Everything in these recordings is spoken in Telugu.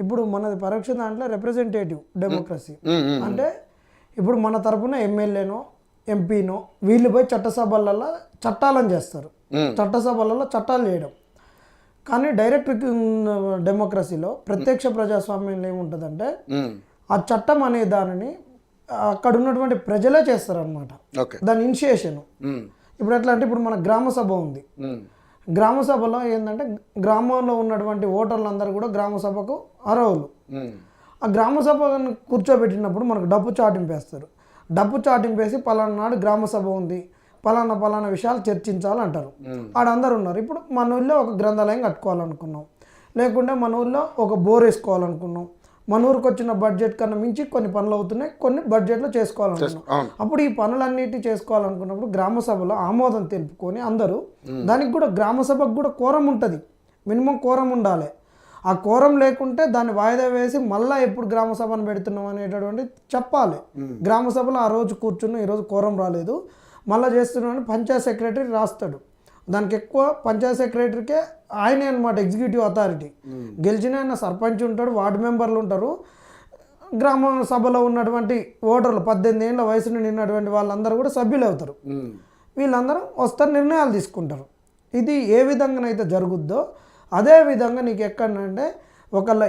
ఇప్పుడు మనది పరోక్ష దాంట్లో రిప్రజెంటేటివ్ డెమోక్రసీ అంటే ఇప్పుడు మన తరపున ఎమ్మెల్యేనో ఎంపీనో వీళ్ళు పోయి చట్టసభలలో చట్టాలను చేస్తారు, చట్టసభలలో చట్టాలు చేయడం. కానీ డైరెక్ట్ డెమోక్రసీలో ప్రత్యక్ష ప్రజాస్వామ్యంలో ఏముంటుందంటే ఆ చట్టం అనే దానిని అక్కడ ఉన్నటువంటి ప్రజలే చేస్తారనమాట. దాని ఇనిషియేషన్ ఇప్పుడు ఎట్లా అంటే ఇప్పుడు మన గ్రామ సభ ఉంది, గ్రామ సభలో ఏంటంటే గ్రామంలో ఉన్నటువంటి ఓటర్లందరూ కూడా గ్రామ సభకు అర్హులు. ఆ గ్రామ సభను కూర్చోబెట్టినప్పుడు మనకు డప్పు చాటింపేస్తారు. డప్పు చాటింపేసి పలానా నాడు గ్రామ సభ ఉంది, పలానా విషయాలు చర్చించాలంటారు. ఆడందరూ ఉన్నారు. ఇప్పుడు మన ఊళ్ళో ఒక గ్రంథాలయం కట్టుకోవాలనుకున్నాం, లేకుంటే మన ఊళ్ళో ఒక బోర్ వేసుకోవాలనుకున్నాం. మన ఊరికి వచ్చిన బడ్జెట్ కన్నా మించి కొన్ని పనులు అవుతున్నాయి, కొన్ని బడ్జెట్లో చేసుకోవాలనుకున్నాం. అప్పుడు ఈ పనులన్నిటి చేసుకోవాలనుకున్నప్పుడు గ్రామ సభలో ఆమోదం తెలుపుకొని అందరూ దానికి కూడా గ్రామ సభకు కూడా కోరం ఉంటుంది, మినిమం కోరం ఉండాలి. ఆ కోరం లేకుంటే దాన్ని వాయిదా వేసి మళ్ళీ ఎప్పుడు గ్రామ సభను పెడుతున్నాం అనేటటువంటి చెప్పాలి. గ్రామ సభలో ఆ రోజు కూర్చున్నాం, ఈరోజు కోరం రాలేదు, మళ్ళీ చేస్తున్నామని పంచాయత్ సెక్రటరీ రాస్తాడు. దానికి ఎక్కువ పంచాయత్ సెక్రటరీకే ఆయనే అనమాట ఎగ్జిక్యూటివ్ అథారిటీ. గెలిచిన ఆయన సర్పంచ్ ఉంటాడు, వార్డు మెంబర్లు ఉంటారు, గ్రామ సభలో ఉన్నటువంటి ఓటర్లు 18 ఏళ్ళ వయసు నిండినటువంటి వాళ్ళందరూ కూడా సభ్యులు అవుతారు. వీళ్ళందరూ వస్తారు, నిర్ణయాలు తీసుకుంటారు. ఇది ఏ విధంగానైతే జరుగుద్దో అదే విధంగా నీకు ఎక్కడంటే ఒకళ్ళ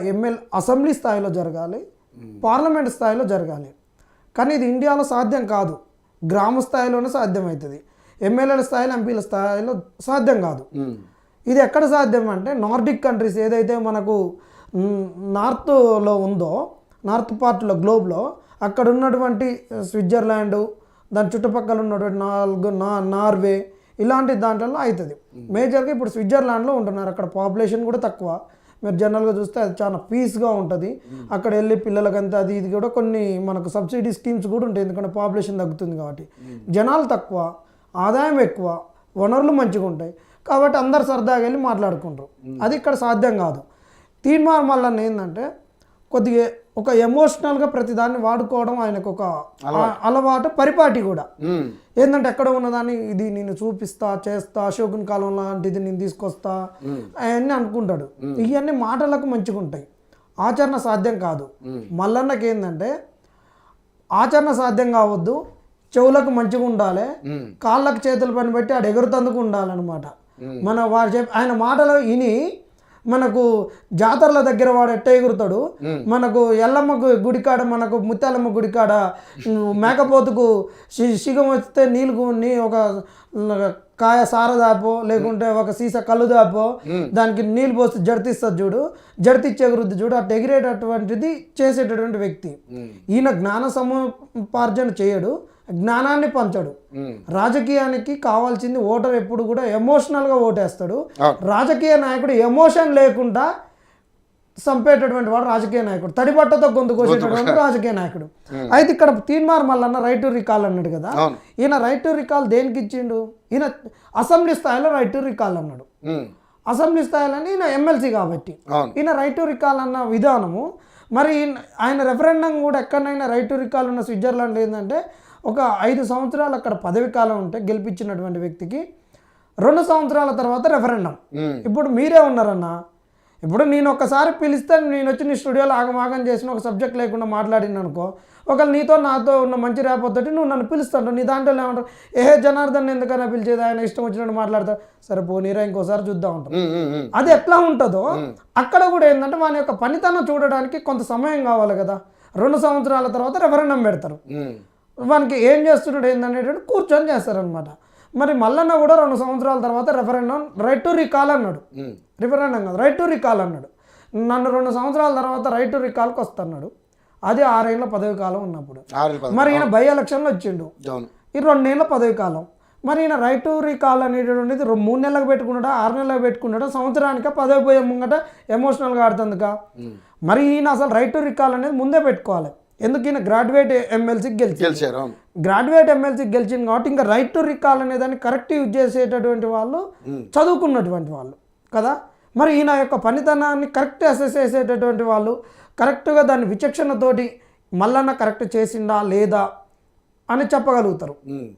అసెంబ్లీ స్థాయిలో జరగాలి, పార్లమెంట్ స్థాయిలో జరగాలి. కానీ ఇది ఇండియాలో సాధ్యం కాదు, గ్రామ స్థాయిలోనే సాధ్యమవుతుంది. ఎమ్మెల్యేల స్థాయిలో ఎంపీల స్థాయిలో సాధ్యం కాదు. ఇది ఎక్కడ సాధ్యం అంటే నార్డిక్ కంట్రీస్ ఏదైతే మనకు నార్త్లో ఉందో, నార్త్ పార్ట్లో గ్లోబ్లో అక్కడ ఉన్నటువంటి స్విట్జర్లాండ్, దాని చుట్టుపక్కల ఉన్నటువంటి నార్వే ఇలాంటి దాంట్లో అవుతుంది. మేజర్గా ఇప్పుడు స్విట్జర్లాండ్లో ఉంటున్నారు, అక్కడ పాపులేషన్ కూడా తక్కువ. మీరు జనరల్గా చూస్తే అది చాలా పీస్గా ఉంటుంది. అక్కడ వెళ్ళి పిల్లలకంతా అది ఇది కూడా కొన్ని మనకు సబ్సిడీ స్కీమ్స్ కూడా ఉంటాయి, ఎందుకంటే పాపులేషన్ తగ్గుతుంది కాబట్టి. జనాలు తక్కువ, ఆదాయం ఎక్కువ, వనరులు మంచిగా ఉంటాయి కాబట్టి అందరు సరదాగా వెళ్ళి మాట్లాడుకుంటారు. అది ఇక్కడ సాధ్యం కాదు. తీర్మానం వల్ల ఏంటంటే కొద్దిగా ఒక ఎమోషనల్గా ప్రతిదాన్ని వాడుకోవడం ఆయనకు ఒక అలవాటు, పరిపాటి కూడా. ఏంటంటే ఎక్కడ ఉన్నదాన్ని ఇది నేను చూపిస్తా, చేస్తా, అశోకుని కాలం లాంటిది నేను తీసుకొస్తా అవన్నీ అనుకుంటాడు. ఇవన్నీ మాటలకు మంచిగా ఉంటాయి, ఆచరణ సాధ్యం కాదు. మల్లన్నకి ఏంటంటే ఆచరణ సాధ్యం కావద్దు, చెవులకు మంచిగా ఉండాలి, కాళ్ళకు చేతులు పని పెట్టి ఆడు ఎగురుతందుకు ఉండాలన్నమాట. మన వాడు ఆయన మాటలు విని మనకు జాతరల దగ్గర వాడు ఎట్ట ఎగురుతాడు, మనకు ఎల్లమ్మ గుడికాడ, మనకు ముత్యాలమ్మ గుడికాడ మేకపోతుకు సిగం వస్తే నీళ్ళు ఒక కాయ సార దాపో లేకుంటే ఒక సీస కళ్ళు దాపో దానికి నీళ్ళు పోస్తే జడితిస్తుంది చూడు, జడితిచ్చి ఎగురుద్ది చూడు, అట్లా ఎగిరేటటువంటిది చేసేటటువంటి వ్యక్తి. ఈయన జ్ఞాన సముపార్జన చేయడు, జ్ఞానాన్ని పంచడు. రాజకీయానికి కావాల్సింది ఓటర్ ఎప్పుడు కూడా ఎమోషనల్గా ఓటేస్తాడు. రాజకీయ నాయకుడు ఎమోషన్ లేకుండా చంపేటటువంటి వాడు రాజకీయ నాయకుడు, తడిబట్టతో గొంతు కోసేటటువంటి రాజకీయ నాయకుడు. అయితే ఇక్కడ Teenmar Mallanna right to recall అన్నాడు కదా, ఈయన రైట్ టు రికాల్ దేనికి ఇచ్చిండు? ఈయన అసెంబ్లీ స్థాయిలో రైట్ టు రికాల్ అన్నాడు. అసెంబ్లీ స్థాయిలో ఈయన ఎమ్మెల్సీ కాబట్టి ఈయన రైట్ టు రికాల్ అన్న విధానము. మరి ఆయన రెఫరెండం కూడా ఎక్కడైనా రైట్ టు రికాల్ ఉన్న స్విట్జర్లాండ్ ఏంటంటే ఒక 5 సంవత్సరాలు అక్కడ పదవి కాలం ఉంటే గెలిపించినటువంటి వ్యక్తికి 2 సంవత్సరాల తర్వాత రెఫరెండం. ఇప్పుడు మీరే ఉన్నారన్నా, ఇప్పుడు నేను ఒక్కసారి పిలిస్తే నేను వచ్చి నీ స్టూడియోలో ఆగమాగం చేసిన ఒక సబ్జెక్ట్ లేకుండా మాట్లాడిన అనుకో, ఒకవేళ నీతో నాతో ఉన్న మంచి రేపొద్దు నువ్వు నన్ను పిలుస్తాడు, నీ దాంట్లో ఏమంటారు, జనార్దన్ ఎందుకైనా పిలిచేది, ఆయన ఇష్టం వచ్చినట్టు మాట్లాడతాడు, సరే పోనీరా ఇంకోసారి చూద్దాం ఉంటాం. అది ఎట్లా ఉంటుందో అక్కడ కూడా ఏంటంటే వాని యొక్క పనితనం చూడడానికి కొంత సమయం కావాలి కదా. 2 సంవత్సరాల తర్వాత రెఫరెండం పెడతారు. వానికి ఏం చేస్తున్నాడు ఏందనేటట్టు కూర్చొని చేస్తారనమాట. మరి మల్లన్న కూడా 2 సంవత్సరాల తర్వాత రెఫరెండం రైట్ టు రికాల్ అన్నాడు, రిఫరెండం కాదు రైట్ టు రికాల్ అన్నాడు. నన్ను 2 సంవత్సరాల తర్వాత రైట్ టు రికాల్కి వస్తున్నాడు. అది 6 ఏళ్ళ పదవి కాలం ఉన్నప్పుడు. మరి ఈయన బై ఎలక్షన్లో వచ్చిండు, ఈ 2 ఏళ్ళ పదవి కాలం. మరి ఈయన రైట్ టు రికాల్ అనేటటువంటిది 3 నెలలకు పెట్టుకున్నాడా, 6 నెలలకు పెట్టుకున్నాడా, సంవత్సరానికి పదవి పోయే ముంగట ఎమోషనల్గా ఆడుతుందిగా. మరి ఈయన అసలు రైట్ టు రికాల్ అనేది ముందే పెట్టుకోవాలి. ఎందుకు ఈయన గ్రాడ్యుయేట్ ఎమ్మెల్సీకి గెలిచారు, గ్రాడ్యుయేట్ ఎమ్మెల్సీకి గెలిచింది కాబట్టి ఇంకా రైట్ టు రికాల్ అనే దాన్ని కరెక్ట్ యూజ్ చేసేటటువంటి వాళ్ళు చదువుకున్నటువంటి వాళ్ళు కదా. మరి ఈయన యొక్క పనితనాన్ని కరెక్ట్ అసెస్ చేసేటటువంటి వాళ్ళు కరెక్ట్గా దాన్ని విచక్షణతోటి మల్లన్న కరెక్ట్ చేసిందా లేదా అని చెప్పగలుగుతారు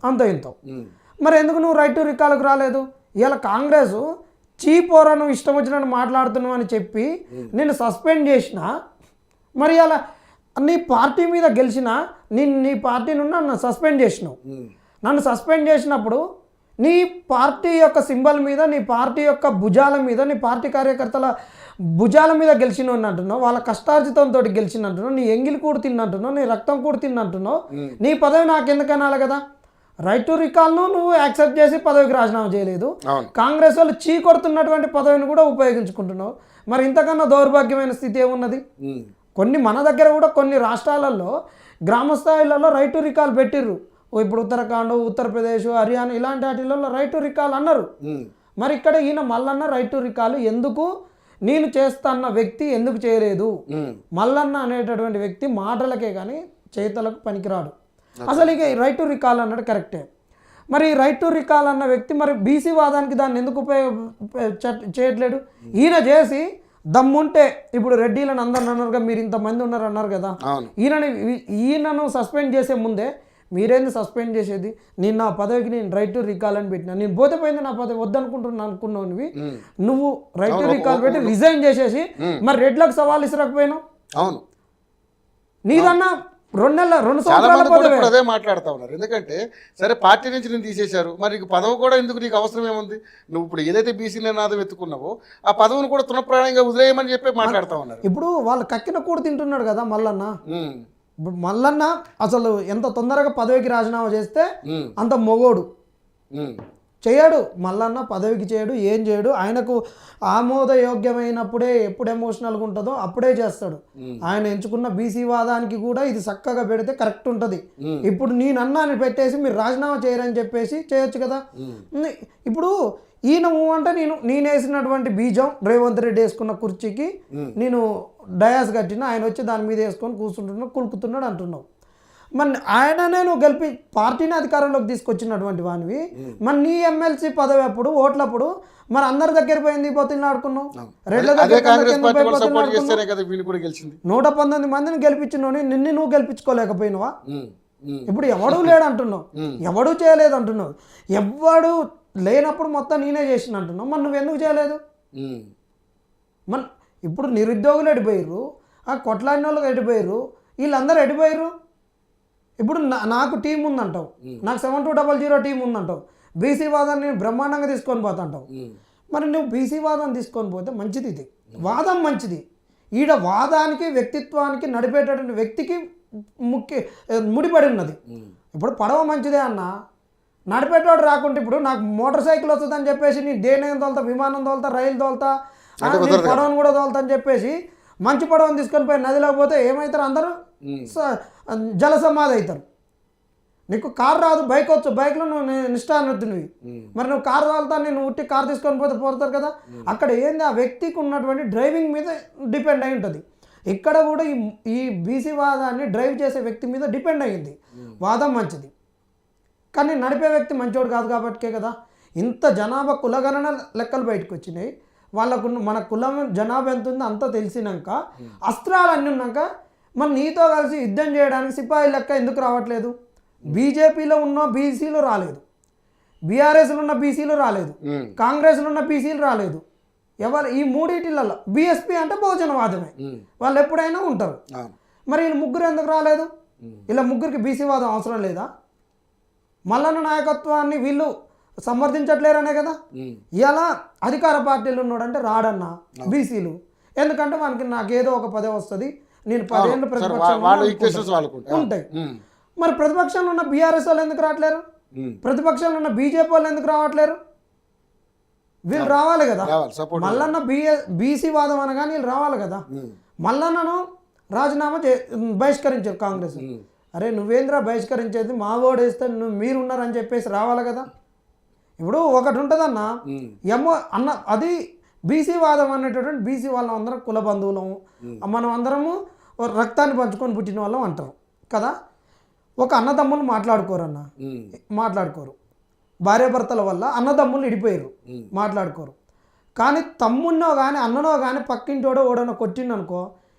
అంత ఇంతో. మరి ఎందుకు నువ్వు రైట్ టు రికాల్కి రాలేదు? ఇవాళ కాంగ్రెస్ చీపోరను ఇష్టం వచ్చినట్టు మాట్లాడుతున్నావు అని చెప్పి నేను సస్పెండ్ చేసిన, మరి అలా నీ పార్టీ మీద గెలిచిన నీ పార్టీ నుండి నన్ను సస్పెండ్ చేసినావు. నన్ను సస్పెండ్ చేసినప్పుడు నీ పార్టీ యొక్క సింబల్ మీద, నీ పార్టీ యొక్క భుజాల మీద, నీ పార్టీ కార్యకర్తల భుజాల మీద గెలిచిన అంటున్నావు, వాళ్ళ కష్టార్జితంతో గెలిచినట్టున్నావు, నీ ఎంగిలి కూడా తిన్నట్టున్నావు, నీ రక్తం కూడా తిన్నట్టున్నావు. నీ పదవి నాకు ఎందుకు అనాలి కదా? రైట్ టు రికాల్ను నువ్వు యాక్సెప్ట్ చేసి పదవికి రాజీనామా చేయలేదు. కాంగ్రెస్ వాళ్ళు చీకొడుతున్నటువంటి పదవిని కూడా ఉపయోగించుకుంటున్నావు. మరి ఇంతకన్నా దౌర్భాగ్యమైన స్థితి ఏమున్నది? కొన్ని మన దగ్గర కూడా కొన్ని రాష్ట్రాలలో గ్రామ స్థాయిలలో రైట్ టు రికాల్ పెట్టిర్రు. ఇప్పుడు ఉత్తరాఖండ్, ఉత్తరప్రదేశ్, హర్యానా ఇలాంటి వాటిలలో రైట్ టు రికాల్ అన్నారు. మరి ఇక్కడ ఈయన మల్లన్న రైట్ టు రికాల్ ఎందుకు నేను చేస్తాన్న వ్యక్తి ఎందుకు చేయలేదు? మల్లన్న అనేటటువంటి వ్యక్తి మాటలకే కానీ చేతలకు పనికిరాడు. అసలు ఇక రైట్ టు రికాల్ అన్నాడు కరెక్టే. మరి రైట్ టు రికాల్ అన్న వ్యక్తి మరి బీసీ వాదానికి దాన్ని ఎందుకు చేయట్లేడు? ఈయన చేసి దమ్ముంటే ఇప్పుడు రెడ్డిలను అందరు అన్నారుగా, మీరు ఇంతమంది ఉన్నారు అన్నారు కదా, ఈయనను సస్పెండ్ చేసే ముందే మీరేంది సస్పెండ్ చేసేది? నేను నా పదవికి నేను రైట్ టు రికాల్ అని పెట్టినా, నేను పోతే పోయింది నా పదవి వద్దనుకుంటున్నా అనుకున్నావు నువ్వు రైట్ టు రికాల్ పెట్టి రిజైన్ చేసేసి మరి రెడ్లకు సవాల్ ఇసరకపోయినావు. అవును, నీదన్నా 2 సంవత్సరాల అదే మాట్లాడుతా ఉన్నారు. ఎందుకంటే సరే పార్టీ నుంచి నేను తీసేశారు, మరి నీకు పదవి కూడా ఎందుకు, నీకు అవసరం ఏముంది? నువ్వు ఇప్పుడు ఏదైతే బీసీ నినాదం ఎత్తుకున్నావో ఆ పదవిని కూడా తృణప్రాయంగా వదిలేయమని చెప్పి మాట్లాడుతూ ఉన్నారు. ఇప్పుడు వాళ్ళు కక్కిన కూడా తింటున్నాడు కదా మల్లన్న. ఇప్పుడు మల్లన్న అసలు ఎంత తొందరగా పదవికి రాజీనామా చేస్తే అంత మొగోడు. చేయడు మల్లన్న, పదవికి చేయడు, ఏం చేయడు. ఆయనకు ఆమోదయోగ్యమైనప్పుడే, ఎప్పుడు ఎమోషనల్గా ఉంటుందో అప్పుడే చేస్తాడు. ఆయన ఎంచుకున్న బీసీ వాదానికి కూడా ఇది చక్కగా పెడితే కరెక్ట్ ఉంటుంది. ఇప్పుడు నేనన్నాను పెట్టేసి మీరు రాజీనామా చేయరని చెప్పేసి చేయొచ్చు కదా. ఇప్పుడు ఈయన అంటే నేను వేసినటువంటి బీజం రేవంత్ రెడ్డి వేసుకున్న కుర్చీకి నేను డయాస్ కట్టిన, ఆయన వచ్చి దాని మీద వేసుకొని కూర్చుంటున్నాడు, కులుకుతున్నాడు అంటున్నావు. మరి ఆయననే నువ్వు గెలిపి పార్టీని అధికారంలోకి తీసుకొచ్చినటువంటి వానివి, మరి నీ ఎమ్మెల్సీ పదవి అప్పుడు ఓట్లప్పుడు మరి అందరి దగ్గర పోయింది పోతుంది ఆడుకున్నావు. 119 మందిని గెలిపించినోని నిన్ను నువ్వు గెలిపించుకోలేకపోయినావా? ఇప్పుడు ఎవడూ లేడు అంటున్నావు, ఎవడూ చేయలేదు అంటున్నావు. ఎవడు లేనప్పుడు మొత్తం నేనే చేసిన అంటున్నావు. మరి నువ్వు ఎందుకు చేయలేదు? మన ఇప్పుడు నిరుద్యోగులు ఎడిపోయారు, ఆ కొట్లాడిన వాళ్ళకి ఎడిపోయారు, వీళ్ళందరూ ఎడిపోయారు. ఇప్పుడు నాకు టీం ఉందంటావు, నాకు 7200 టీం ఉందంటావు, బీసీ వాదాన్ని నేను బ్రహ్మాండంగా తీసుకొని పోతా అంటావు. మరి నువ్వు బీసీ వాదం తీసుకొని పోతే మంచిది, ఇది వాదం మంచిది. ఈడ వాదానికి వ్యక్తిత్వానికి నడిపేటటువంటి వ్యక్తికి ముడిపడి ఉన్నది. ఇప్పుడు పడవ మంచిదే అన్న, నడిపేటోడు రాకుంటే ఇప్పుడు నాకు మోటార్ సైకిల్ వస్తుందని చెప్పేసి నేను దేనేం తోలుతా, విమానం తోలుతా, రైలు తోలుతా, పడవను కూడా తోలుతా అని చెప్పేసి మంచి పడవను తీసుకొని పోయి నదిలో పోతే ఏమవుతారు? అందరూ జల సమాధి అవుతారు. నీకు కారు రాదు, బైక్ వచ్చు, బైక్లో నువ్వు నిష్ఠానుద్ధివి. మరి నువ్వు కారు తోలుతా, నేను ఉట్టి కారు తీసుకొని పోతారు కదా. అక్కడ ఏంది, ఆ వ్యక్తికి ఉన్నటువంటి డ్రైవింగ్ మీద డిపెండ్ అయి ఉంటుంది. ఇక్కడ కూడా ఈ బీసీ వాదాన్ని డ్రైవ్ చేసే వ్యక్తి మీద డిపెండ్ అయ్యింది. వాదం మంచిది, కానీ నడిపే వ్యక్తి మంచోడు కాదు కాబట్టికే కదా ఇంత జనాభా కులగణన లెక్కలు బయటకు వచ్చినాయి. వాళ్ళకు మన కులం జనాభా ఎంత ఉందో అంతా తెలిసినాక, అస్త్రాలు అన్నీ ఉన్నాక మరి నీతో కలిసి యుద్ధం చేయడానికి సిపాయి లెక్క ఎందుకు రావట్లేదు? బీజేపీలో ఉన్న బీసీలు రాలేదు, బీఆర్ఎస్లో ఉన్న బీసీలు రాలేదు, కాంగ్రెస్లో ఉన్న బీసీలు రాలేదు. ఎవరు ఈ మూడింటిలలో బీఎస్పీ అంటే బహుజనవాదమే, వాళ్ళు ఎప్పుడైనా ఉంటారు. మరి వీళ్ళు ముగ్గురు ఎందుకు రాలేదు? ఇలా ముగ్గురికి బీసీ వాదం అవసరం లేదా? మల్లన్న నాయకత్వాన్ని వీళ్ళు సమర్థించట్లేరనే కదా ఇలా అధికార పార్టీలు ఉన్నాడంటే రాడన్న బీసీలు. ఎందుకంటే వానికి నాకేదో ఒక పదవి వస్తుంది, నేను 10 ఏళ్ళు ప్రతిపక్షంలో ఉంటాయి. మరి ప్రతిపక్షంలో ఉన్న బీఆర్ఎస్ వాళ్ళు ఎందుకు రావట్లేరు? ప్రతిపక్షంలో ఉన్న బీజేపీ వాళ్ళు ఎందుకు రావట్లేరు? వీళ్ళు రావాలి కదా. మల్లన్న బీసీ వాదం అనగానే వీళ్ళు రావాలి కదా. మల్లన్నను రాజీనామా బహిష్కరించారు కాంగ్రెస్. అరే నువ్వేంద్రా బహిష్కరించేది, మా ఓడు వేస్తే మీరున్నారని చెప్పేసి రావాలి కదా. ఇప్పుడు ఒకటి ఉంటుందన్న అన్న, అది బీసీ వాదం అనేటటువంటి బీసీ వాళ్ళం అందరం కుల బంధువులము, మనం అందరము రక్తాన్ని పంచుకొని పుట్టిన వాళ్ళం అంటారు కదా. ఒక అన్నదమ్ములు మాట్లాడుకోరు, భార్యాభర్తల వల్ల అన్నదమ్ములు ఇడిపోయారు, మాట్లాడుకోరు. కానీ తమ్మున్నో కానీ అన్ననో కానీ పక్కింటోడో ఓడనో కొట్టిండనుకో,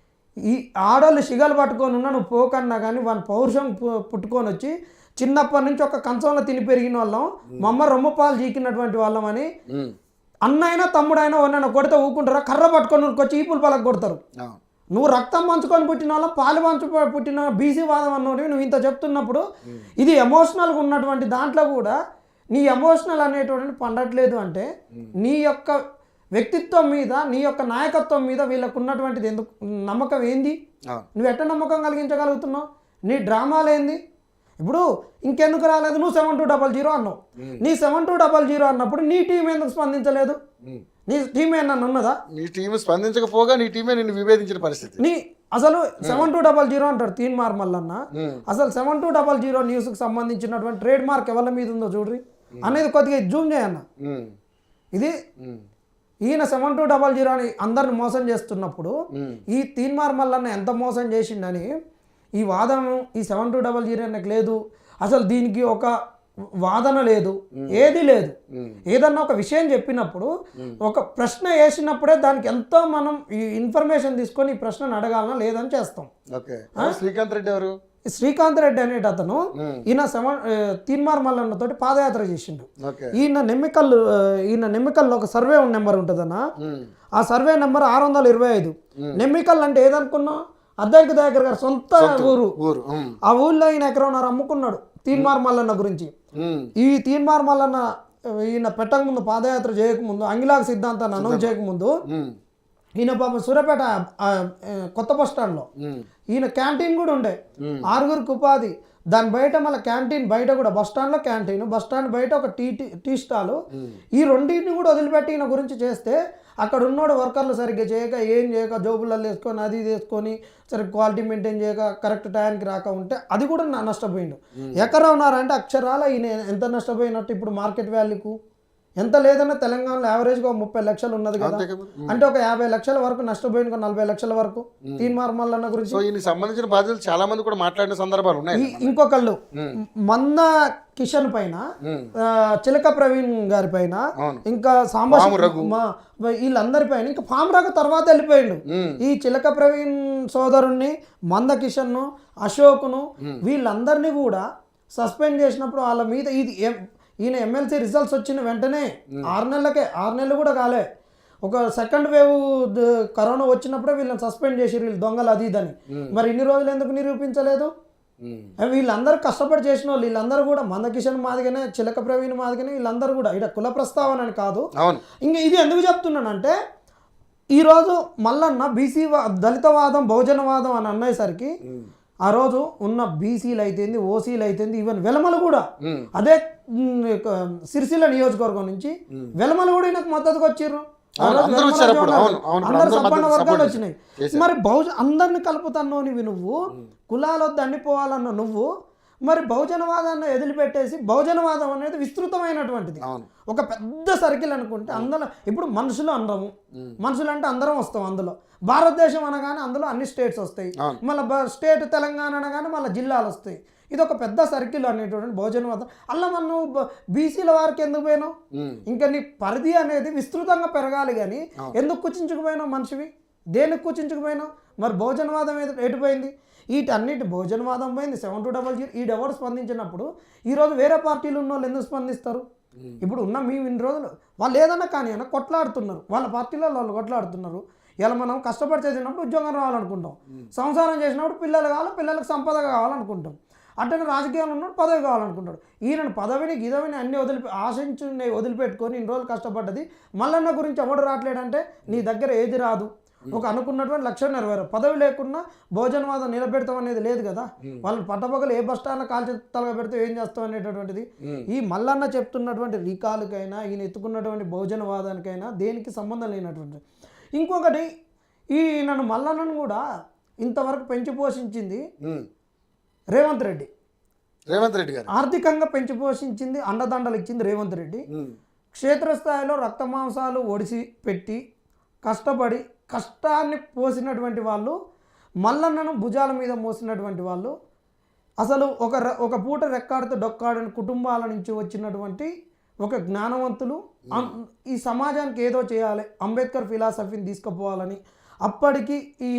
ఈ ఆడోళ్ళు సిగలు పట్టుకొని ఉన్నా నువ్వు పోకన్నా కానీ వాళ్ళ పౌరుషం పుట్టుకొని వచ్చి చిన్నప్పటి నుంచి ఒక కంచంలో తిని పెరిగిన వాళ్ళం, మమ్మ రొమ్మ పాలు చీకినటువంటి వాళ్ళం అని అన్నైనా తమ్ముడైనా ఎవరినైనా కొడితే ఊకుంటారా? కర్ర పట్టుకొని వచ్చి ఈపులు పలకు కొడతారు. అవును. నువ్వు రక్తం పంచుకొని పుట్టిన వాళ్ళ పాలు పుట్టిన బీసీ వాదం అన్నోడివి నువ్వు ఇంత చెప్తున్నప్పుడు ఇది ఎమోషనల్గా ఉన్నటువంటి దాంట్లో కూడా నీ ఎమోషనల్ అనేటువంటి పండట్లేదు అంటే నీ యొక్క వ్యక్తిత్వం మీద నీ యొక్క నాయకత్వం మీద వీళ్ళకు ఉన్నటువంటిది ఎందుకు నమ్మకం ఏంది? నువ్వు ఎట్ట నమ్మకం కలిగించగలుగుతున్నావు? నీ డ్రామాలు ఏంది? ఇప్పుడు ఇంకెందుకు రాలేదు? నువ్వు 7200 అన్నావు. నీ 7200 అన్నప్పుడు నీ టీం ఎందుకు స్పందించలేదు? నీ టీం ఏమన్నా ఉన్నదా? నీ టీం స్పందించకపోగా నీ టీమే నిన్ను విభేదించిన పరిస్థితి. నీ అసలు 7200 అంటారు తీన్మార్ మల్లన్న. అసలు 7200 న్యూస్కి సంబంధించినటువంటి ట్రేడ్ మార్క్ ఎవరి మీద ఉందో చూడ్రి అనేది కొద్దిగా జూమ్ చేయన్న. ఇది ఈయన 7200 అని అందరిని మోసం చేస్తున్నప్పుడు ఈ తీన్మార్ మల్లన్న ఎంత మోసం చేసిండని ఈ వాదన ఈ 7200 అనకు లేదు. అసలు దీనికి ఒక వాదన లేదు, ఏది లేదు. ఏదన్నా ఒక విషయం చెప్పినప్పుడు ఒక ప్రశ్న వేసినప్పుడే దానికి ఎంతో మనం ఈ ఇన్ఫర్మేషన్ తీసుకొని ఈ ప్రశ్నను అడగాలన్నా లేదని చేస్తాం. శ్రీకాంత్ రెడ్డి ఎవరు? శ్రీకాంత్ రెడ్డి అనేట అతను ఈయన తీన్మార్ మల్లన్న తోటి పాదయాత్ర చేసిండు. ఈయన నెమ్మికల్లో ఒక సర్వే నెంబర్ ఉంటుందన్న. ఆ సర్వే నెంబర్ 625. నెమ్మికల్ అంటే ఏదనుకున్నావు? అద్దెకి దగ్గర గారు సొంత ఊరు. ఆ ఊళ్ళో ఈయన ఎకరన్నర అమ్ముకున్నాడు తీన్మార్ మల్లన్న గురించి. ఈ తీన్మార్ మల్లన్న ఈయన పెట్టక ముందు, పాదయాత్ర చేయకముందు, అంగిలాగ సిద్ధాంతాన్ని అనౌన్స్ చేయకముందు ఈయన పాపం సూర్యాపేట కొత్త బస్ స్టాండ్లో ఈయన క్యాంటీన్ కూడా ఉండే. 6గురికి ఉపాధి. దాని బయట మళ్ళీ క్యాంటీన్ బయట కూడా, బస్ స్టాండ్లో క్యాంటీన్, బస్ స్టాండ్ బయట ఒక టీ స్టాలు. ఈ రెండింటిని కూడా వదిలిపెట్టి ఈయన గురించి చేస్తే అక్కడ ఉన్నోడు వర్కర్లు సరిగ్గా చేయక, ఏం చేయక, జోబులలో వేసుకొని అది వేసుకొని సరిగ్గా క్వాలిటీ మెయింటైన్ చేయక, కరెక్ట్ టైంకి రాక ఉంటే అది కూడా నష్టపోయిండు. ఎక్కడ ఉన్నారంటే అక్షరాల ఈయన ఎంత నష్టపోయినట్టు ఇప్పుడు మార్కెట్ వాల్యూకు ఎంత లేదన్నా తెలంగాణలో యావరేజ్గా 30 లక్షలు ఉన్నది కదా. అంటే ఒక 50 లక్షల వరకు నష్టపోయింది, 40 లక్షల వరకు తీన్మార్ మల్లన్న గురించి. ఈయనకి సంబంధించిన బాధ్యతలు చాలా మంది కూడా మాట్లాడిన సందర్భాలు ఉన్నాయి. ఇంకొకళ్ళు మంద కిషన్ పైన, చిలక ప్రవీణ్ గారి పైన, ఇంకా వీళ్ళందరి పైన, ఇంకా పామరాకు తర్వాత వెళ్ళిపోయిండు. ఈ చిలక ప్రవీణ్ సోదరుణ్ణి, మంద కిషన్, అశోక్ను వీళ్ళందరినీ కూడా సస్పెండ్ చేసినప్పుడు వాళ్ళ మీద ఇది ఈయన ఎమ్మెల్సీ రిజల్ట్స్ వచ్చిన వెంటనే 6 నెలలు కూడా కాలే, ఒక సెకండ్ వేవ్ కరోనా వచ్చినప్పుడే వీళ్ళని సస్పెండ్ చేసి వీళ్ళు దొంగలు అది ఇదని. మరి ఇన్ని రోజులు ఎందుకు నిరూపించలేదు? వీళ్ళందరూ కష్టపడి చేసిన వాళ్ళు వీళ్ళందరూ కూడా మందకిషన్ మాదిగానే, చిలక ప్రవీణ్ మాదిగానే వీళ్ళందరూ కూడా ఇక్కడ కుల ప్రస్తావన అని కాదు. ఇంకా ఇది ఎందుకు చెప్తున్నానంటే ఈరోజు మల్లన్న బీసీ దళితవాదం, బహుజనవాదం అని అనేసరికి ఆ రోజు ఉన్న బీసీలు అయితేంది, ఓసీలు అయితేంది, ఈవెన్ వెలమలు కూడా, అదే సిరిసిల్ల నియోజకవర్గం నుంచి వెలమలు కూడా ఈయనకు మద్దతుకు వచ్చిర్రు. అందరు సంపన్న వర్గాలు వచ్చినాయి. మరి అందరిని కలుపుతాను నువ్వు, కులాలు దండిపోవాలన్న నువ్వు మరి బహుజనవాదాన్ని వదిలిపెట్టేసి, బహుజనవాదం అనేది విస్తృతమైనటువంటిది, ఒక పెద్ద సర్కిల్ అనుకుంటే అందులో ఇప్పుడు మనుషులు అందరము, మనుషులు అంటే అందరం వస్తాం. అందులో భారతదేశం అనగానే అందులో అన్ని స్టేట్స్ వస్తాయి, మళ్ళీ స్టేట్ తెలంగాణ అనగానే మళ్ళీ జిల్లాలు వస్తాయి. ఇది ఒక పెద్ద సర్కిల్ అనేటువంటి బహుజనవాదం. అలా మనం బీసీల వారికి ఎందుకు పోయినావు? ఇంకా నీ పరిధి అనేది విస్తృతంగా పెరగాలి కానీ ఎందుకు కూర్చించుకుపోయినావు? మనిషివి దేనికి కూర్చించుకుపోయినావు? మరి బహుజనవాదం ఎటుపోయింది? వీటన్నిటి భోజనవాదం పోయింది. 7200 ఈడెవరు స్పందించినప్పుడు ఈరోజు వేరే పార్టీలు ఉన్న వాళ్ళు ఎందుకు స్పందిస్తారు? ఇప్పుడు ఉన్న మేము ఇన్ని రోజులు వాళ్ళు ఏదన్నా కానీ అన్న కొట్లాడుతున్నారు, వాళ్ళ పార్టీలో వాళ్ళు కొట్లాడుతున్నారు. ఇలా మనం కష్టపడి చేసినప్పుడు ఉద్యోగం రావాలనుకుంటాం, సంసారం చేసినప్పుడు పిల్లలు కావాలి, పిల్లలకు సంపద కావాలనుకుంటాం. అట్టనే రాజకీయాలు ఉన్నాడు, పదవి కావాలనుకుంటాడు. ఈయన పదవిని గిదవిని అన్ని వదిలిపెట్టుకొని ఇన్ని రోజులు కష్టపడ్డది. మల్లన్న గురించి ఎవడు రావట్లేడంటే నీ దగ్గర ఏది రాదు. ఒక అనుకున్నటువంటి లక్ష్యం నెరవేరు. పదవి లేకున్నా భోజనవాదం నిలబెడతాం అనేది లేదు కదా. వాళ్ళని పట్టపగలు ఏ బస్ స్టాండ్లో కాల్చి తలగా పెడితే ఏం చేస్తాం అనేటటువంటిది ఈ మల్లన్న చెప్తున్నటువంటి రీకాలకైనా, ఈయన ఎత్తుకున్నటువంటి భోజనవాదానికైనా దేనికి సంబంధం లేనటువంటి. ఇంకొకటి, ఈ నన్ను మల్లన్నను కూడా ఇంతవరకు పెంచి పోషించింది రేవంత్ రెడ్డి గారు. ఆర్థికంగా పెంచి పోషించింది, అండదండలు ఇచ్చింది రేవంత్ రెడ్డి. క్షేత్రస్థాయిలో రక్తమాంసాలు ఒడిసి పెట్టి కష్టపడి కష్టాన్ని పోసినటువంటి వాళ్ళు, మల్లన్నను భుజాల మీద మోసినటువంటి వాళ్ళు, అసలు ఒక పూట రెక్కాడితే డొక్కాడని కుటుంబాల నుంచి వచ్చినటువంటి ఒక జ్ఞానవంతులు. ఈ సమాజానికి ఏదో చేయాలి, అంబేద్కర్ ఫిలాసఫీని తీసుకుపోవాలని అప్పటికి ఈ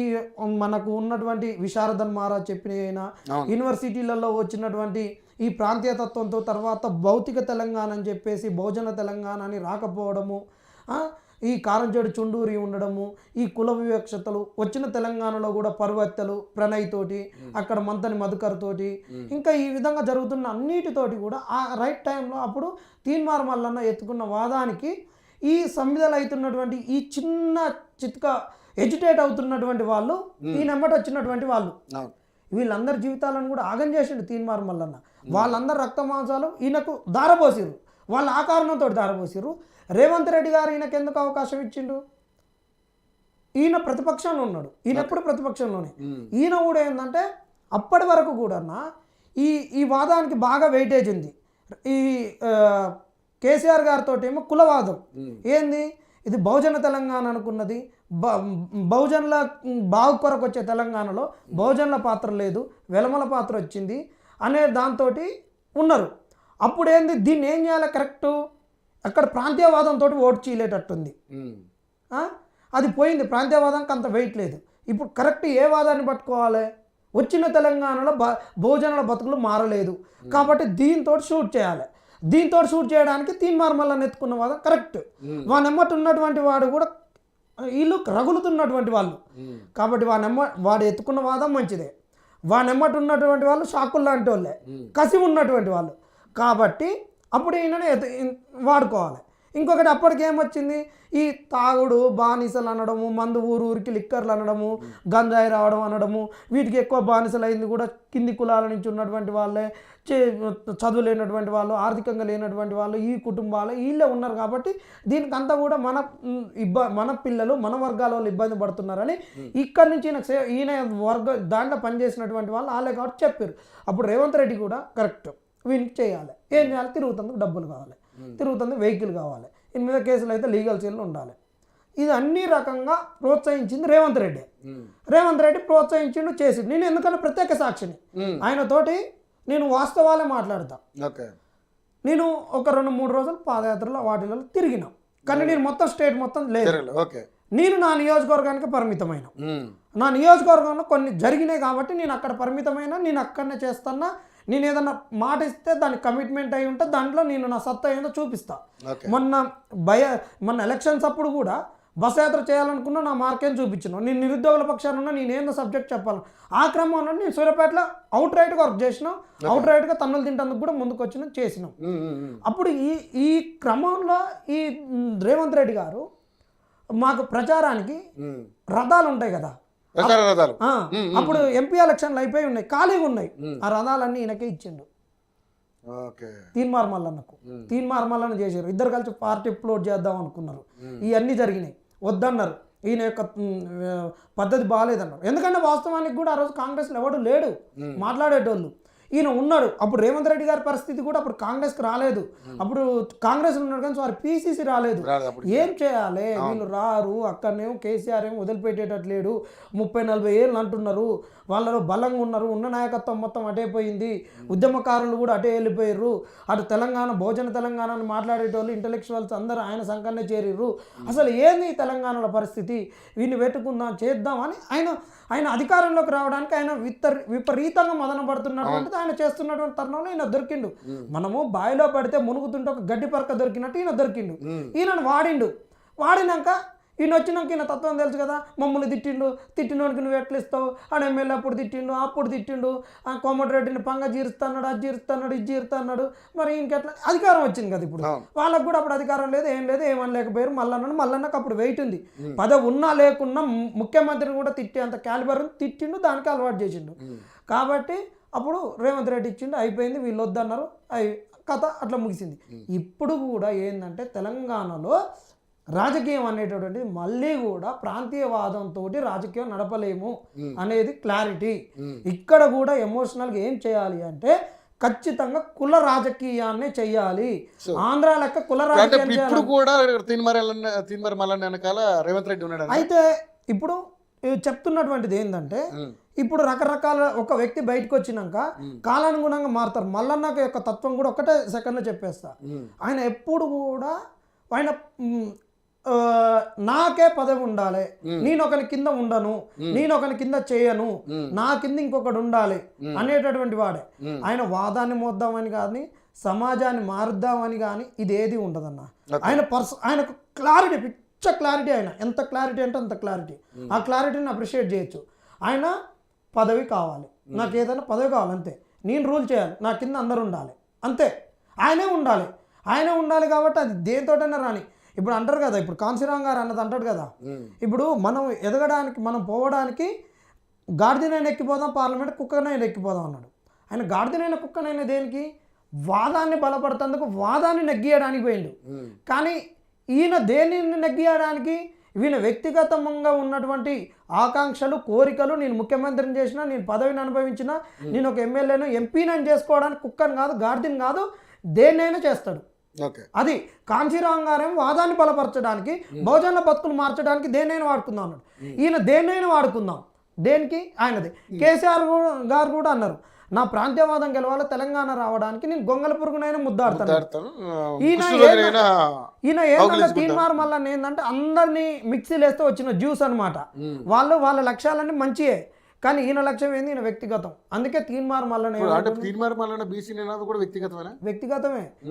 మనకు ఉన్నటువంటి విశారదన్ మహారాజ్ చెప్పిన యూనివర్సిటీలలో వచ్చినటువంటి ఈ ప్రాంతీయ తత్వంతో తర్వాత భౌతిక తెలంగాణ అని చెప్పేసి బహుజన తెలంగాణ అని రాకపోవడము, ఈ కారంచేడు చుండూరి ఉండడము, ఈ కుల వివక్షతలు వచ్చిన తెలంగాణలో కూడా పర్వత్తలు ప్రణయ్ తోటి, అక్కడ మంతని మధుకర్ తోటి, ఇంకా ఈ విధంగా జరుగుతున్న అన్నిటితోటి కూడా ఆ రైట్ టైంలో అప్పుడు తీన్మార్ మల్లన్న ఎత్తుకున్న వాదానికి ఈ సంవిధలు అవుతున్నటువంటి ఈ చిన్న చిత్క ఎజిటేట్ అవుతున్నటువంటి వాళ్ళు ఈయనెమ్మట వచ్చినటువంటి వాళ్ళు వీళ్ళందరి జీవితాలను కూడా ఆగం చేసిండు తీన్మార్ మల్లన్న. వాళ్ళందరు రక్త మాంసాలు ఈయనకు దారపోసిర్రు, వాళ్ళు ఆ కారణంతో దారపోసిర్రు. రేవంత్ రెడ్డి గారు ఈయనకు ఎందుకు అవకాశం ఇచ్చిండు? ఈయన ప్రతిపక్షంలో ఉన్నాడు, ఈయన ఎప్పుడు ప్రతిపక్షంలోనే. ఈయన కూడా ఏంటంటే అప్పటి వరకు కూడా ఈ వాదానికి బాగా వెయిటేజ్ ఉంది. ఈ కేసీఆర్ గారితో ఏమో కులవాదం ఏంది, ఇది బహుజన తెలంగాణ అనుకున్నది, బహుజనుల బాగు కొరకు వచ్చే తెలంగాణలో బహుజనుల పాత్ర లేదు, వెలమల పాత్ర వచ్చింది అనే దాంతో ఉన్నారు. అప్పుడు ఏంది, దీన్ని ఏం చేయాలి కరెక్టు, అక్కడ ప్రాంతీయవాదంతో ఓటు చీలేటట్టుంది. అది పోయింది, ప్రాంతీయవాదానికి అంత వెయిట్ లేదు. ఇప్పుడు కరెక్ట్ ఏ వాదాన్ని పట్టుకోవాలి, వచ్చిన తెలంగాణలో బహుజనుల బతుకులు మారలేదు కాబట్టి దీంతో షూట్ చేయాలి. దీంతో షూట్ చేయడానికి తీన్మార్ మల్లన్న ఎత్తుకున్న వాదం కరెక్ట్. వానెమ్మటి ఉన్నటువంటి వాడు కూడా వీళ్ళు రగులుతున్నటువంటి వాళ్ళు కాబట్టి వాడు ఎత్తుకున్న వాదం మంచిదే. వానెమ్మటి ఉన్నటువంటి వాళ్ళు షాకులు లాంటి వాళ్ళే, కసి ఉన్నటువంటి వాళ్ళు కాబట్టి అప్పుడు ఈయననే వాడుకోవాలి. ఇంకొకటి అప్పటికి ఏమొచ్చింది, ఈ తాగుడు బానిసలు అనడము, మందు ఊరికి లిక్కర్లు అనడము, గంజాయి రావడం అనడము, వీటికి ఎక్కువ బానిసలు అయింది కూడా కింది కులాల నుంచి ఉన్నటువంటి వాళ్ళే, చదువు లేనటువంటి వాళ్ళు, ఆర్థికంగా లేనటువంటి వాళ్ళు, ఈ కుటుంబాలు వీళ్ళే ఉన్నారు కాబట్టి దీనికి అంతా కూడా మన పిల్లలు మన వర్గాల వాళ్ళు ఇబ్బంది పడుతున్నారని ఇక్కడి నుంచి ఈయన దాంట్లో పనిచేసినటువంటి వాళ్ళు వాళ్ళే కాబట్టి చెప్పారు. అప్పుడు రేవంత్ రెడ్డి కూడా కరెక్ట్, వీనికి చేయాలి, ఏం చేయాలి, తిరుగుతందుకు డబ్బులు కావాలి, తిరుగుతుంది వెహికల్ కావాలి, దీని మీద కేసులు అయితే లీగల్ సెల్ ఉండాలి. ఇది అన్ని రకంగా ప్రోత్సహించింది రేవంత్ రెడ్డి. రేవంత్ రెడ్డి ప్రోత్సహించిండు, చేసిండు. నేను ఎందుకంటే ప్రత్యేక సాక్షిని, ఆయనతోటి నేను వాస్తవాలే మాట్లాడతా. నేను ఒక 2-3 రోజులు పాదయాత్రలో వాటిలో తిరిగినా, కానీ నేను మొత్తం స్టేట్ మొత్తం లేదు. నేను నా నియోజకవర్గానికి పరిమితమైన, నా నియోజకవర్గంలో కొన్ని జరిగినాయి కాబట్టి నేను అక్కడ పరిమితమైన, నేను అక్కడనే చేస్తున్నా. నేను ఏదన్నా మాట ఇస్తే దానికి కమిట్మెంట్ అయి ఉంటే దాంట్లో నేను నా సత్తా ఏందో చూపిస్తా. మొన్న ఎలక్షన్స్ అప్పుడు కూడా బస్ యాత్ర చేయాలనుకున్నా, నా మార్కేం చూపించాను. నేను నిరుద్యోగుల పక్షాన ఉన్నా, నేనేందో సబ్జెక్ట్ చెప్పాలి. ఆ క్రమంలో నేను సూర్యాపేటలో అవుట్ రైట్గా వర్క్ చేసినాం, అవుట్ రైట్గా తన్నులు తింటందుకు కూడా ముందుకు వచ్చిన చేసినాం. అప్పుడు ఈ క్రమంలో ఈ రేవంత్ రెడ్డి గారు మాకు ప్రచారానికి రథాలు ఉంటాయి కదా, అప్పుడు ఎంపీ ఎలక్షన్లు అయిపోయి ఉన్నాయి, ఖాళీగా ఉన్నాయి, ఆ రథాలన్నీ ఈయనకే ఇచ్చిండు తీన్మార్ మల్లన్నకు. తీన్మార్ మల్లన్న చేశారు, ఇద్దరు కలిసి పార్టీ ఫ్లోట్ చేద్దాం అనుకున్నారు. ఇవన్నీ జరిగినాయి, వద్దన్నారు. ఈయన యొక్క పద్ధతి బాగాలేదన్నారు. ఎందుకంటే వాస్తవానికి కూడా ఆ రోజు కాంగ్రెస్లో ఎవడు లేడు మాట్లాడేటోళ్ళు, ఈయన ఉన్నాడు. అప్పుడు రేవంత్ రెడ్డి గారి పరిస్థితి కూడా అప్పుడు కాంగ్రెస్కి రాలేదు, అప్పుడు కాంగ్రెస్ ఉన్నాడు కానీ వారు పీసీసీ రాలేదు. ఏం చేయాలి, వీళ్ళు రారు, అక్కడనేమో కేసీఆర్ ఏమో వదిలిపెట్టేటట్లేడు, 30-40 ఏళ్ళు అంటున్నారు, వాళ్ళలో బలంగా ఉన్నారు, ఉన్న నాయకత్వం మొత్తం అటైపోయింది, ఉద్యమకారులు కూడా అటే వెళ్ళిపోయారు, అటు తెలంగాణ భోజన తెలంగాణ అని మాట్లాడేటోళ్ళు ఇంటలెక్చువల్స్ అందరూ ఆయన సంఘాన్నే చేరిర్రు. అసలు ఏంది తెలంగాణలో పరిస్థితి, వీడిని పెట్టుకుందాం చేద్దామని ఆయన అధికారంలోకి రావడానికి ఆయన విపరీతంగా మదన పడుతున్నటువంటిది ఆయన చేస్తున్నటువంటి తరుణంలో ఈయన దొరికిండు. మనము బావిలో పడితే మునుగుతుంటే ఒక గడ్డి పరక దొరికినట్టు ఈయన దొరికిండు. ఈయనను వాడినాక ఈయన వచ్చినాక ఈయన తత్వం తెలుసు కదా, మమ్మల్ని తిట్టినోడికి నువ్వు ఎట్లా ఇస్తావు, ఆడ ఎమ్మెల్యే అప్పుడు తిట్టిండు, ఆ కోమటిరెడ్డిని పంగ జీరుస్తున్నాడు, అది జీరుస్తున్నాడు, ఇది జీరుతున్నాడు, మరి ఇంకెట్లా అధికారం వచ్చింది కదా ఇప్పుడు వాళ్ళకు కూడా. అప్పుడు అధికారం లేదు, ఏం లేదు, ఏమని లేకపోయారు. మల్లన్నకు అప్పుడు వెయిట్ ఉంది, పదవి ఉన్నా లేకున్నా ముఖ్యమంత్రిని కూడా తిట్టేంత క్యాలిబర్ తిట్టిండు, దానికి అలవాటు చేసిండు. కాబట్టి అప్పుడు రేవంత్ రెడ్డి ఇచ్చిండు, అయిపోయింది, వీళ్ళు వద్దన్నారు, కథ అట్లా ముగిసింది. ఇప్పుడు కూడా ఏంటంటే తెలంగాణలో రాజకీయం అనేటటువంటిది మళ్ళీ కూడా ప్రాంతీయవాదంతో రాజకీయం నడపలేము అనేది క్లారిటీ. ఇక్కడ కూడా ఎమోషనల్గా ఏం చేయాలి అంటే ఖచ్చితంగా కుల రాజకీయాన్ని చెయ్యాలి. ఆంధ్ర లెక్క కుల రాజకీయం అయితే ఇప్పుడు చెప్తున్నటువంటిది ఏంటంటే, ఇప్పుడు రకరకాల ఒక వ్యక్తి బయటకు వచ్చినాక కాలానుగుణంగా మారుతారు. మల్లన్న యొక్క తత్వం కూడా ఒకటే సెకండ్లో చెప్పేస్తా. ఆయన ఎప్పుడు కూడా ఆయన నాకే పదవి ఉండాలి, నేను ఒకరి కింద ఉండను, నేను ఒకరి కింద చేయను, నా కింద ఇంకొకడు ఉండాలి అనేటటువంటి వాడే. ఆయన వాదాన్ని మోద్దామని కానీ సమాజాన్ని మారుద్దామని కానీ ఇదేది ఉండదన్న. ఆయనకు క్లారిటీ, పిచ్చ క్లారిటీ, ఆయన ఎంత క్లారిటీ అంటే అంత క్లారిటీ. ఆ క్లారిటీని అప్రిషియేట్ చేయొచ్చు. ఆయన పదవి కావాలి, నాకు ఏదైనా పదవి కావాలి అంతే, నేను రూల్ చేయాలి, నా కింద అందరు ఉండాలి అంతే, ఆయనే ఉండాలి కాబట్టి అది దేనితోటైనా రాని. ఇప్పుడు అంటారు కదా, ఇప్పుడు కాంశీరామ్ గారు అన్నది అంటాడు కదా, ఇప్పుడు మనం ఎదగడానికి, మనం పోవడానికి గాడిదనైనా ఎక్కిపోదాం, పార్లమెంట్ కుక్కనైనా ఎక్కిపోదాం అన్నాడు. ఆయన గాడిదనైనా కుక్కనైనా దేనికి? వాదాన్ని బలపడుతందుకు, వాదాన్ని నెగ్గియడానికి పోయిండు. కానీ ఈయన దేనిని నెగ్గియడానికి? ఈయన వ్యక్తిగతంగా ఉన్నటువంటి ఆకాంక్షలు, కోరికలు, నేను ముఖ్యమంత్రిని చేసినా, నేను పదవిని అనుభవించినా, నేను ఒక ఎమ్మెల్యేను, ఎంపీని చేసుకోవడానికి కుక్కని కాదు, గాడిదని కాదు, దేన్నైనా చేస్తాడు. అది కాంశీరామ్ గారేమో వాదాన్ని బలపరచడానికి, బహుజనుల బతుకులు మార్చడానికి దేన్నైనా వాడుకుందాం అన్నాడు. ఈయన దేన్నైనా వాడుకుందాం, దేనికి? ఆయనది. కేసీఆర్ గారు కూడా అన్నారు, నా ప్రాంతీయవాదం గెలవాలి, తెలంగాణ రావడానికి నేను గొంగల పురుగునైనా ముద్దాడతాను. ఈయన ఏంటంటే తీన్మార్ మళ్ళీ ఏంటంటే అందరినీ మిక్సీలు వేస్తే వచ్చిన జ్యూస్ అనమాట. వాళ్ళ లక్ష్యాలన్నీ మంచియే, కానీ ఈయన లక్ష్యం ఏంది? ఈయన వ్యక్తిగతం. అందుకే తీన్మార్ మల్లన్న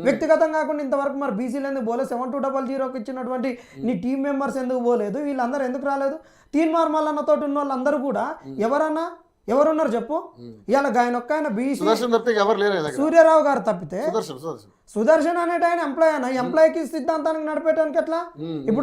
వ్యక్తిగతం కాకుండా ఇంతవరకు మరి బీసీలు ఎందుకు పోలేదు? 7200 ఇచ్చినటువంటి నీ టీం మెంబర్స్ ఎందుకు పోలేదు? వీళ్ళందరూ ఎందుకు రాలేదు? తీన్మార్ మల్లన్నతో ఉన్న వాళ్ళందరూ కూడా ఎవరున్నారు చెప్పు? ఇవాళ ఆయన ఒక్క ఆయన బీసీ సూర్యారావు గారు తప్పితే, సుదర్శన్ అనేట ఆయన ఎంప్లాయ్ అయినా, ఎంప్లాయ్కి సిద్ధాంతానికి నడిపేయడానికి ఎట్లా? ఇప్పుడు